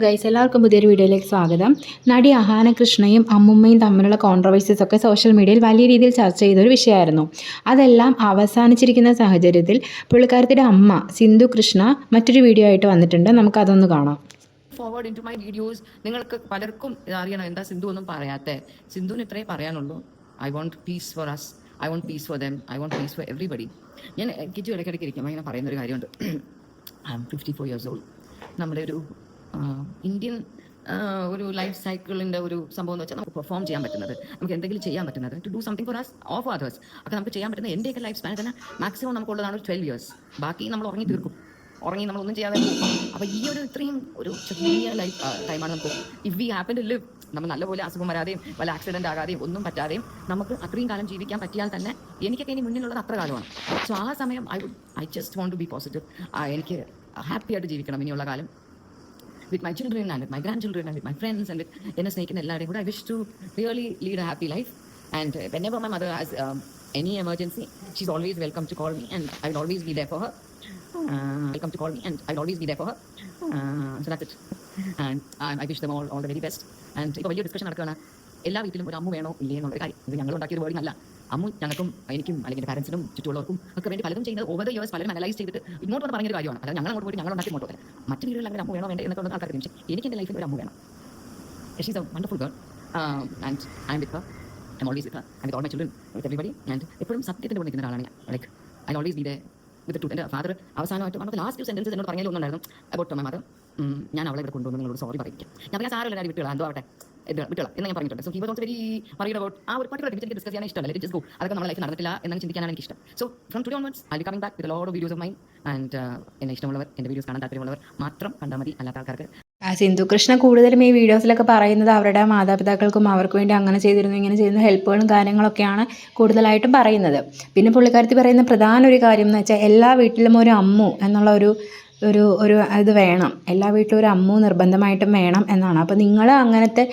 Guys എല്ലാവർക്കും പുതിയൊരു വീഡിയോയിലേക്ക് സ്വാഗതം. നടി അഹാന കൃഷ്ണയും അമ്മുമ്മയും തമ്മിലുള്ള കോൺട്രവേഴ്സീസ് ഒക്കെ സോഷ്യൽ മീഡിയയിൽ വലിയ രീതിയിൽ ചർച്ച ചെയ്തൊരു വിഷയമായിരുന്നു. അതെല്ലാം അവസാനിച്ചിരിക്കുന്ന സാഹചര്യത്തിൽ പുള്ളിക്കാരത്തിയുടെ അമ്മ സിന്ധു കൃഷ്ണ മറ്റൊരു വീഡിയോ ആയിട്ട് വന്നിട്ടുണ്ട്. നമുക്കതൊന്ന് കാണാം. Forward in to my videos. നിങ്ങൾക്ക് പലർക്കും അറിയണം എന്താ സിന്ധു ഒന്നും പറയാത്തെ. സിന്ധുവിന് ഇത്രേ പറയാനുള്ളൂ. I want peace for us, I want peace for them, I want peace for everybody. ഞാൻ കിച്ചു ഇടയ്ക്കിടയ്ക്ക് ഇരിക്കുമ്പോൾ ഇങ്ങനെ പറയുന്നൊരു കാര്യമുണ്ട്. I am 54 years old. നമ്മുടെ ഒരു ഇന്ത്യൻ ഒരു ലൈഫ് സൈക്കിളിൻ്റെ ഒരു സംഭവം എന്ന് വെച്ചാൽ നമുക്ക് പെർഫോം ചെയ്യാൻ പറ്റുന്നത്, നമുക്ക് എന്തെങ്കിലും ചെയ്യാൻ പറ്റുന്നത്, to do something for us or for others ഒക്കെ നമുക്ക് ചെയ്യാൻ പറ്റുന്ന എൻ്റെയൊക്കെ ലൈഫ് സ്പാൻ തന്നെ മാക്സിമം നമുക്കുള്ളതാണ് ഒരു 12 years. ബാക്കി നമ്മൾ ഉറങ്ങി തീർക്കും, ഉറങ്ങി നമ്മളൊന്നും ചെയ്യാതെ പോകും. അപ്പോൾ ഈ ഒരു ഇത്രയും ഒരു ചെറിയ ലൈഫ് ടൈമാണ് നമുക്ക്. If we happen to live, നമ്മൾ നല്ലപോലെ അസുഖം വരാതെയും വല്ല ആക്സിഡൻറ്റ് ആകാതെയും ഒന്നും പറ്റാതെയും നമുക്ക് അത്രയും കാലം ജീവിക്കാൻ പറ്റിയാൽ തന്നെ എനിക്കൊക്കെ ഇനി മുന്നിലുള്ളത് അത്ര കാലമാണ്. സോ ആ സമയം I just want to be positive. എനിക്ക് ഹാപ്പി ആയിട്ട് ജീവിക്കണം ഇനിയുള്ള കാലം, with my children and with my grandchildren and with my friends and with എന്നെ സ്നേഹിക്കുന്ന എല്ലാവരെയും കൂടെ. I wish to really lead a happy life, and whenever my mother has any emergency, she's always welcome to call me and I will always be there for her. Welcome to call me and I will always be there for her. So that's it, and I wish them all the very best. And ഇപ്പോൾ വലിയ discussion നടക്കുകയാണ്, എല്ലാ വീട്ടിലും ഒരു അമ്മ വേണോ ഇല്ലേ എന്നുള്ളൊരു കാര്യം. ഇത് ഞങ്ങൾ ഉണ്ടാക്കിയൊരു വേർഡിംഗ് അല്ല. അമ്മ ഞങ്ങൾക്കും എനിക്കും അല്ലെങ്കിൽ പാരൻസിനും ചുറ്റുള്ളവർക്കും ഒക്കെ വേണ്ടി പലതും ചെയ്യുന്നത് ഓവർ ദ ഇയേഴ്സ് പലരും അനലൈസ് ചെയ്തിട്ട് ഇങ്ങോട്ട് വന്ന് പറഞ്ഞൊരു കാര്യമാണ്. അതായത് ഞങ്ങൾ അങ്ങോട്ട് പോയിട്ട് ഞങ്ങൾ ഉണ്ടാക്കി ഇങ്ങോട്ട് വരാം. മറ്റു വീടുകളിൽ അങ്ങനെ അമ്മ വേണോ വേണ്ട എന്നൊക്കെ ഉള്ള ആൾക്കാർക്ക് പക്ഷേ എനിക്ക് എൻ്റെ ലൈഫിൽ ഒരു അമ്മ വേണം. She's A wonderful girl and I M with Har, I M always with her and with all my children, with everybody. And എപ്പോഴും സത്യത്തിൻ്റെ കൂടെ നിൽക്കുന്ന ഒരാളാണ് ഞാൻ. Like I always be they with truth. എൻ്റെ ഫാദർ അവസാനമായിട്ട് one of the last sentences എന്നോട് പറഞ്ഞാലൊന്നുണ്ടായിരുന്നു about my mother. ഞാൻ അവളെ ഇവിടെ കൊണ്ടുവന്ന് നിങ്ങളോട് സോറി പറയിക്കാം. ഞാൻ പറയാൻ സാരമില്ല വിട്ടുകളാ, എന്തോ ആവട്ടെ വിട്ടുകള എന്ന് ഞാൻ പറഞ്ഞിട്ടുണ്ട്. So he was also very worried about ആ ഒരു പർട്ടിക്കുലർ എനിക്ക് ഡിസ്കസ് ചെയ്യാൻ ഇഷ്ടമല്ല. ലെറ്റ് ജസ്റ്റ് ഗോ, അതൊക്കെ നമ്മുടെ ലൈഫ് നടന്നിട്ടില്ല എന്ന് ചിന്തിക്കാനാണ് എനിക്ക് ഇഷ്ടം. So from today onwards I will coming back with a lot of videos of mine. And എന്നെ ഇഷ്ടമുള്ളവർ, എൻ്റെ വീഡിയോസ് കാണാൻ താല്പര്യമുള്ളവർ മാത്രം കണ്ടാൽ മതി, അല്ലാത്ത ആൾക്കാർക്ക്. സിന്ധു കൃഷ്ണ കൂടുതലും ഈ വീഡിയോസിലൊക്കെ പറയുന്നത് അവരുടെ മാതാപിതാക്കൾക്കും അവർക്ക് വേണ്ടി അങ്ങനെ ചെയ്തിരുന്നു ഇങ്ങനെ ചെയ്യുന്ന ഹെൽപ്പുകളും കാര്യങ്ങളൊക്കെയാണ് കൂടുതലായിട്ടും പറയുന്നത്. പിന്നെ പുള്ളിക്കാരത്തി പറയുന്ന പ്രധാന ഒരു കാര്യം എന്ന് വെച്ചാൽ എല്ലാ വീട്ടിലും ഒരു അമ്മു എന്നുള്ള ഒരു ഇത് വേണം, എല്ലാ വീട്ടിലും ഒരു അമ്മു നിർബന്ധമായിട്ടും വേണം എന്നാണ്. അപ്പോൾ നിങ്ങൾ അങ്ങനത്തെ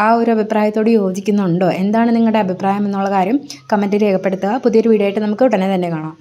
ആ ഒരു അഭിപ്രായത്തോട് യോജിക്കുന്നുണ്ടോ? എന്താണ് നിങ്ങളുടെ അഭിപ്രായം എന്നുള്ള കാര്യം കമൻറ്റ് രേഖപ്പെടുത്തുക. പുതിയൊരു വീഡിയോ ആയിട്ട് നമുക്ക് ഉടനെ തന്നെ കാണാം.